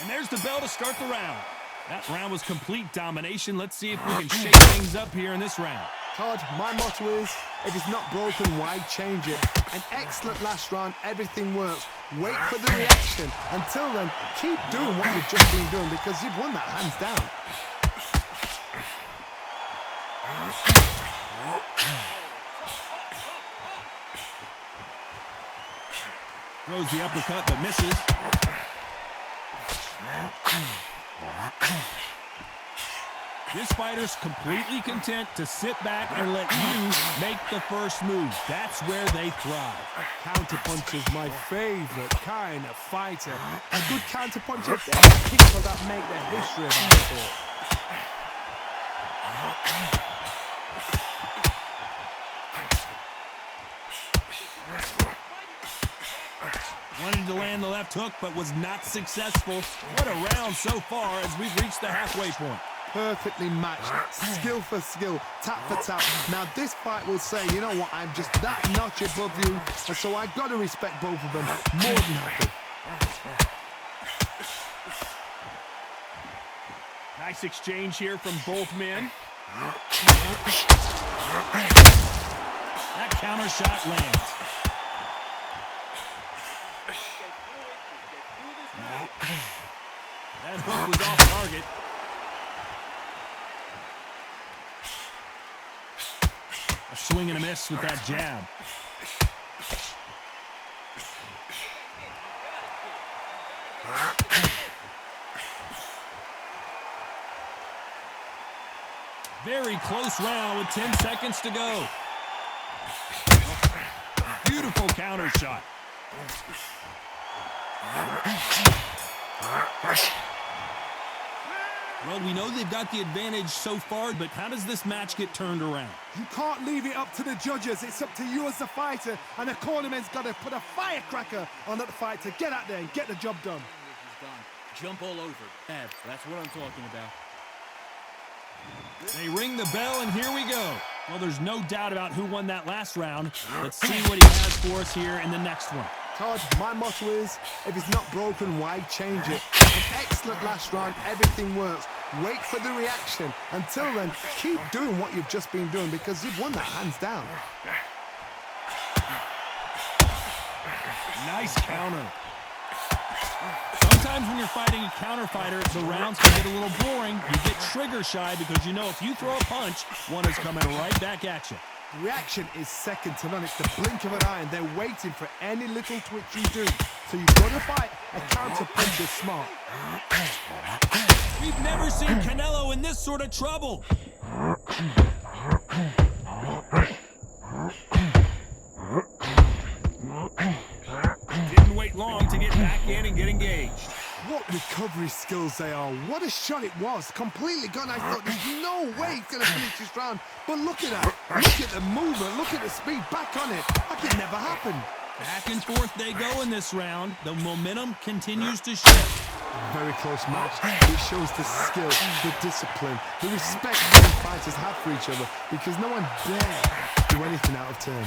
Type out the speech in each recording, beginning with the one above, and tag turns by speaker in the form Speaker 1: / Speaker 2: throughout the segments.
Speaker 1: And there's the bell to start the round. That round was complete domination. Let's see if we can shake things up here in this round.
Speaker 2: Todd, my motto is, if it's not broken, why change it? An excellent last round, everything works. Wait for the reaction. Until then, keep doing what you've just been doing because you've won that hands down.
Speaker 1: Throws the uppercut but misses. This fighter's completely content to sit back and let you make the first move. That's where they thrive.
Speaker 2: Counterpuncher's my favorite kind of fighter. A good counterpuncher, there are people that make the history of our sport.
Speaker 1: Wanted to land the left hook, but was not successful. What a round so far as we've reached the halfway point.
Speaker 2: Perfectly matched, skill for skill, tap for tap. Now this fight will say, you know what, I'm just that notch above you, and so I've got to respect both of them. More than happy.
Speaker 1: Nice exchange here from both men. That counter shot lands. That hook was off target. A swing and a miss with that jab. Very close round with 10 seconds to go. Beautiful counter shot. Well, we know they've got the advantage so far, but how does this match get turned around?
Speaker 2: You can't leave it up to the judges. It's up to you as the fighter, and the cornerman's got to put a firecracker on that fight to get out there and get the job done.
Speaker 3: Jump all over. That's what I'm talking about.
Speaker 1: They ring the bell, and here we go. Well, there's no doubt about who won that last round. Let's see what he has for us here in the next one.
Speaker 2: Todd, my motto is, if it's not broken, why change it? An excellent last round, everything works. Wait for the reaction. Until then, keep doing what you've just been doing because you've won that hands down.
Speaker 1: Nice counter. Sometimes when you're fighting a counter fighter, the rounds can get a little boring. You get trigger shy because you know if you throw a punch, one is coming right back at you.
Speaker 2: Reaction is second to none. It's the blink of an eye, and they're waiting for any little twitch you do. So you've got to fight a counter punch is smart.
Speaker 1: We've never seen Canelo in this sort of trouble. Didn't wait long to get back in and get engaged.
Speaker 2: What recovery skills they are. What a shot it was. Completely gone. I thought there's no way he's going to finish this round. But look at that. Look at the movement. Look at the speed. Back on it. That could never happen.
Speaker 1: Back and forth they go in this round. The momentum continues to shift.
Speaker 2: Very close match. It shows the skill, the discipline, the respect these fighters have for each other because no one dare do anything out of turn.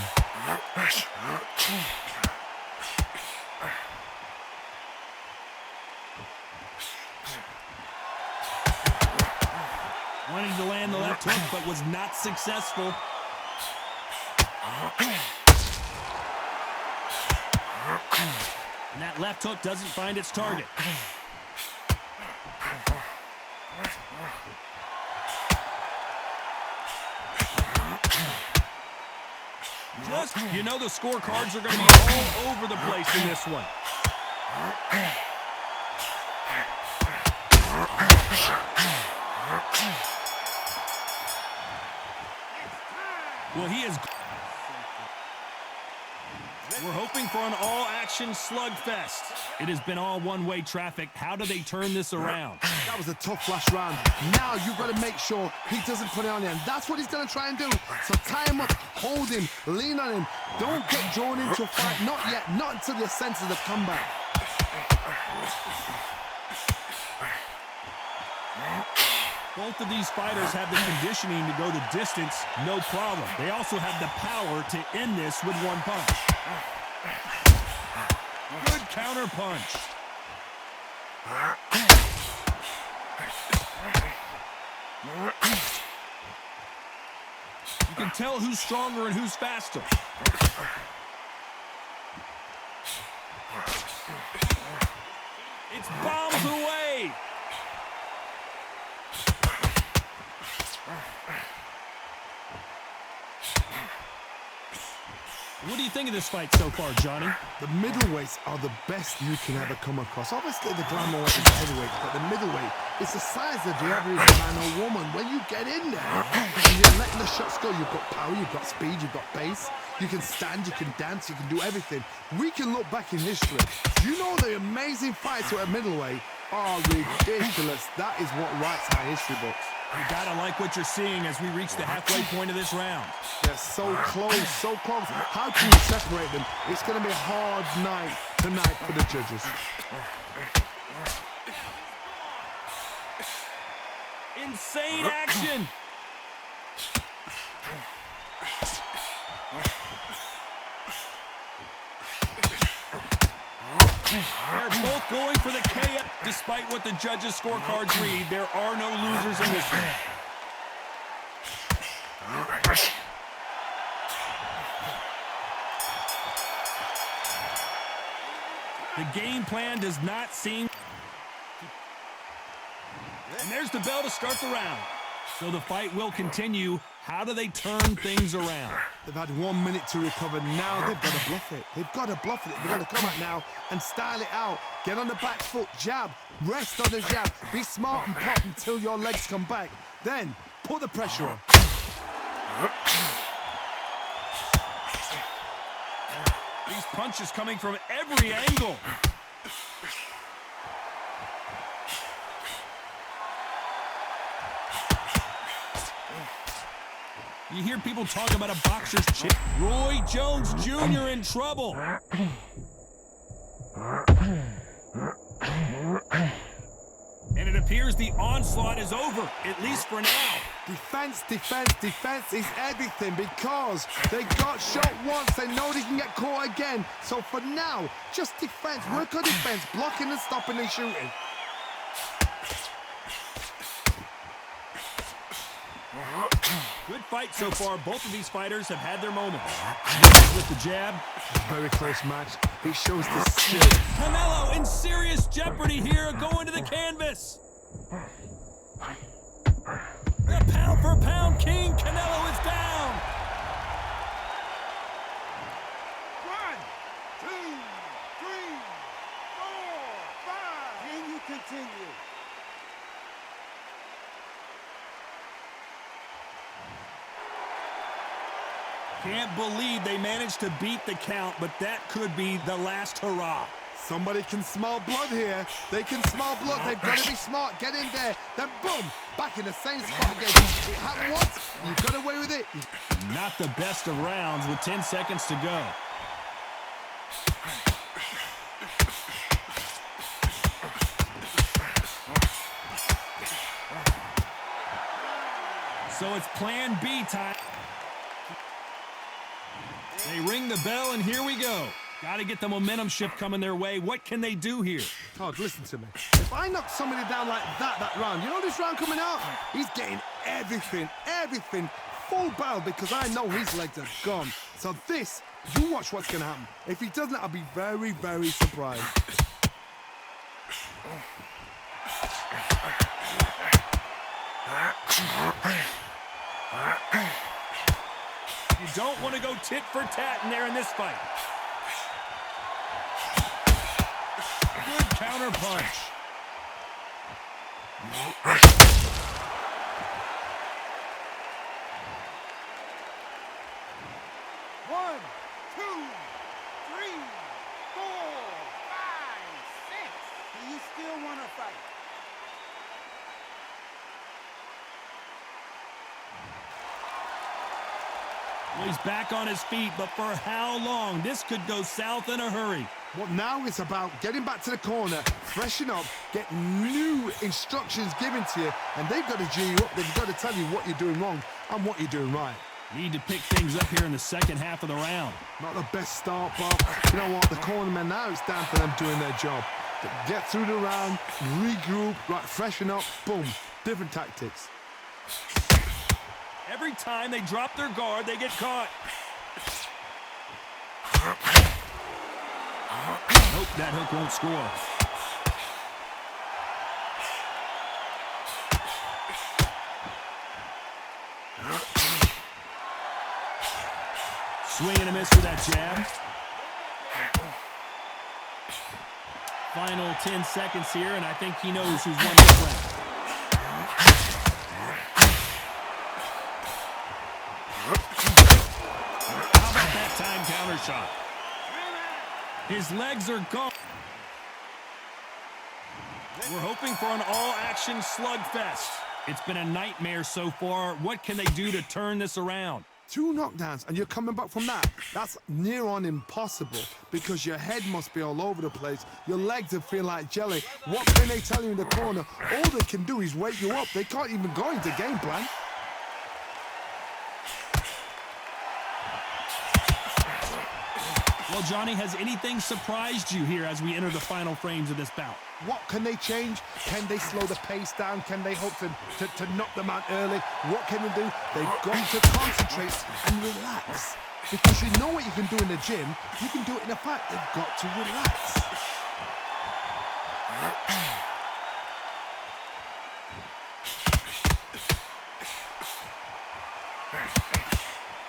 Speaker 1: Wanting to land the left hook, but was not successful. And that left hook doesn't find its target. You know the scorecards are going to be all over the place in this one. Well, he is. We're hoping for an all-action slugfest. It has been all one-way traffic. How do they turn this around?
Speaker 2: That was a tough last round. Now you've got to make sure he doesn't put it on you, and that's what he's going to try and do. So tie him up, hold him, lean on him. Don't get drawn into a fight. Not yet. Not until your senses have come back.
Speaker 1: Both of these fighters have the conditioning to go the distance, no problem. They also have the power to end this with one punch. Good counter punch. can tell who's stronger and who's faster. It's bombs away. What do you think of this fight so far, Johnny?
Speaker 2: The middleweights are the best you can ever come across. Obviously, the glamour is the heavyweight, but the middleweight is the size of the average man or woman. When you get in there and you're letting the shots go, you've got power, you've got speed, you've got pace. You can stand, you can dance, you can do everything. We can look back in history. You know the amazing fights at middleweight are ridiculous. That is what writes our history books.
Speaker 1: You gotta like what you're seeing as we reach the halfway point of this round.
Speaker 2: They're so close, so close. How can you separate them? It's gonna be a hard night tonight for the judges.
Speaker 1: Insane action. They're both going for the KO. Despite what the judges' scorecards read, there are no losers in this one. The game plan does not seem... And there's the bell to start the round. So the fight will continue. How do they turn things around?
Speaker 2: They've had 1 minute to recover. Now they've got to bluff it. They've got to bluff it. They've got to come out now and style it out. Get on the back foot, jab, rest on the jab. Be smart and pop until your legs come back. Then put the pressure on.
Speaker 1: These punches coming from every angle. You hear people talk about a boxer's chin. Roy Jones Jr. in trouble. And it appears the onslaught is over, at least for now.
Speaker 2: Defense, defense, defense is everything because they got shot once. They know they can get caught again. So for now, just defense. Work on defense, blocking and stopping and shooting.
Speaker 1: Good fight so far. Both of these fighters have had their moments. With the jab.
Speaker 2: Very close match. He shows the skill.
Speaker 1: Canelo in serious jeopardy here, going to the canvas. The pound-for-pound king, Canelo, is down.
Speaker 4: 1, 2, 3, 4, 5. Can you continue?
Speaker 1: Can't believe they managed to beat the count, but that could be the last hurrah.
Speaker 2: Somebody can smell blood here. They can smell blood. They've got to be smart. Get in there. Then boom, back in the same spot again. It happened once. You got away with it.
Speaker 1: Not the best of rounds with 10 seconds to go. So it's plan B time. They ring the bell, and here we go. Got to get the momentum shift coming their way. What can they do here?
Speaker 2: Todd, listen to me. If I knock somebody down like that round, you know this round coming out? He's getting everything, full barrel because I know his legs are gone. So this, you watch what's going to happen. If he doesn't, I'll be very, very surprised.
Speaker 1: You don't want to go tit for tat in there in this fight. Good counter punch.
Speaker 4: 1, 2, 3, 4, 5, 6. Do you still want to fight?
Speaker 1: Well, he's back on his feet, but for how long? This could go south in a hurry.
Speaker 2: What now is about getting back to the corner, freshen up, get new instructions given to you, and they've got to G you up. They've got to tell you what you're doing wrong and what you're doing right.
Speaker 1: Need to pick things up here in the second half of the round.
Speaker 2: Not the best start, but you know what? The cornermen now, it's down to them doing their job. Get through the round, regroup, right, freshen up, boom, different tactics.
Speaker 1: Every time they drop their guard, they get caught. Nope, that hook won't score. Swing and a miss for that jab. Final 10 seconds here, and I think he knows who's won this round. How about that time counter shot? His legs are gone. We're hoping for an all-action slugfest. It's been a nightmare so far. What can they do to turn this around?
Speaker 2: 2 knockdowns and you're coming back from that. That's near on impossible because your head must be all over the place. Your legs will feel like jelly. What can they tell you in the corner? All they can do is wake you up. They can't even go into game plan.
Speaker 1: Well, Johnny, has anything surprised you here as we enter the final frames of this bout?
Speaker 2: What can they change? Can they slow the pace down? Can they hope to knock them out early? What can they do? They've got to concentrate and relax. Because you know what you can do in the gym, you can do it in a fight. They've got to relax.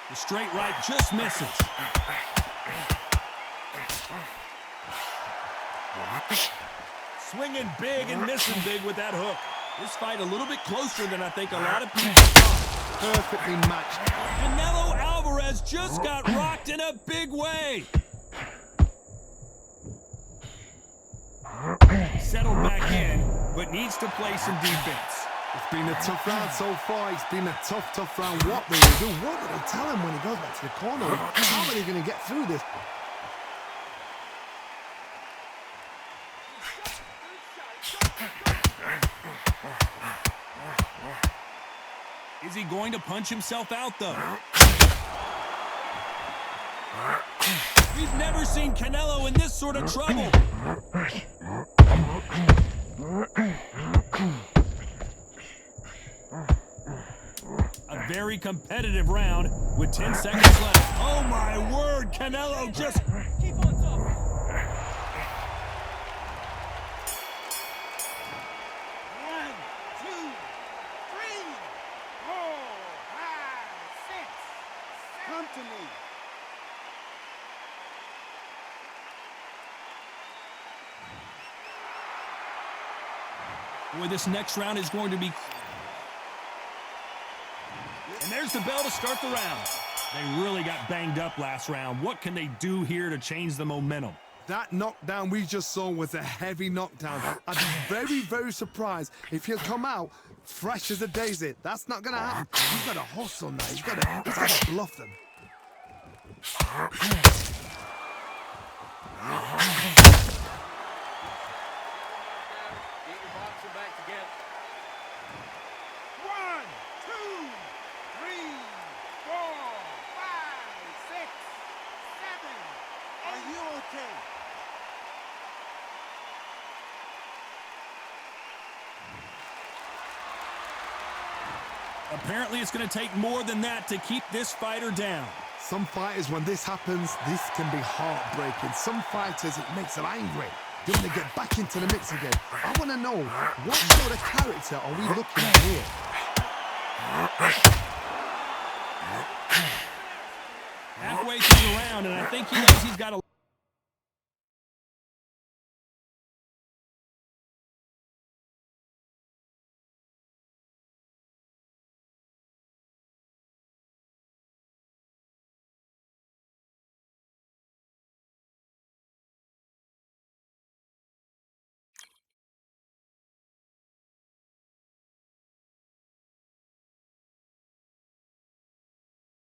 Speaker 1: The straight right just misses. Swinging big and missing big with that hook. This fight a little bit closer than I think a lot of people thought.
Speaker 2: Perfectly matched.
Speaker 1: Canelo Alvarez just got rocked in a big way. Settled back in, but needs to play some defense.
Speaker 2: It's been a tough round so far. It's been a tough round. What do they do? What do they tell him when he goes back to the corner? How are they going to get through this?
Speaker 1: Is he going to punch himself out, though? We've never seen Canelo in this sort of trouble. A very competitive round with 10 seconds left. Oh, my word, Canelo just...
Speaker 3: Keep on top.
Speaker 4: 1, 2, 3, 4, 5, 6. Come to me.
Speaker 1: Boy, this next round is going to be... And there's the bell to start the round. They really got banged up last round. What can they do here to change the momentum?
Speaker 2: That knockdown we just saw was a heavy knockdown. I'd be very surprised if he'll come out fresh as a daisy. That's not going to happen. He's got to hustle now. He's got to bluff them.
Speaker 3: Get your boxer back together.
Speaker 4: 1, 2, 3, 4, 5, 6, 7. Are you okay?
Speaker 1: Apparently, it's going to take more than that to keep this fighter down.
Speaker 2: Some fighters, when this happens, this can be heartbreaking. Some fighters, it makes them angry. They want to get back into the mix again. I want to know, what sort of character are we looking at here?
Speaker 1: Halfway through the round, and I think he knows he's got a...